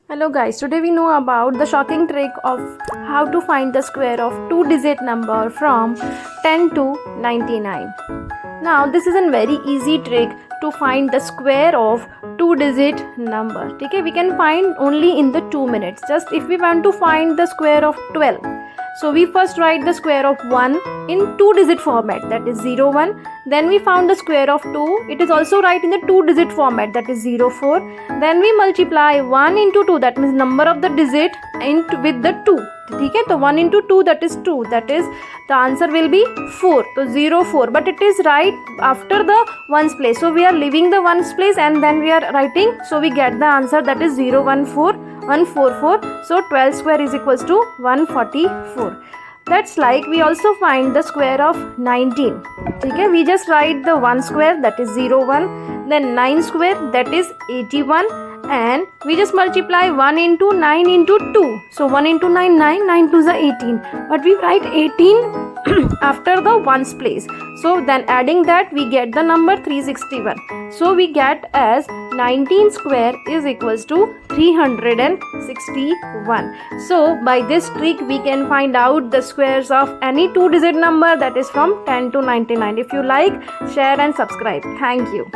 Hello guys, today we know about the shocking trick of how to find the square of two-digit number from 10 to 99. Now this is a very easy trick to find the square of two-digit number. Okay, we can find only in the 2 minutes. Just if we want to find the square of 12. So we first write the square of 1 in two-digit format, that is 01. Then we found the square of 2. It is also right in the two-digit format, that is 04. Then we multiply 1 into 2, that means number of the digit with the 2. ठीक है, तो 1 into 2, that is 2, that is the answer will be 4. So 04, but it is right after the ones place, so we are leaving the ones place and then we are writing, so we get the answer, that is 014144. So 12 square is equals to 144. That's like we also find the square of 19. Okay, we just write the 1 square, that is 01, then 9 square, that is 81, and we just multiply 1 into 9 into 2. So 1 into 9, 9, 9 to the 18, but we write 18 after the ones place. So then adding that we get the number 361. So we get as 19 square is equals to 361. So by this trick we can find out the squares of any two-digit number, that is from 10 to 99. If you like, share and subscribe. Thank you.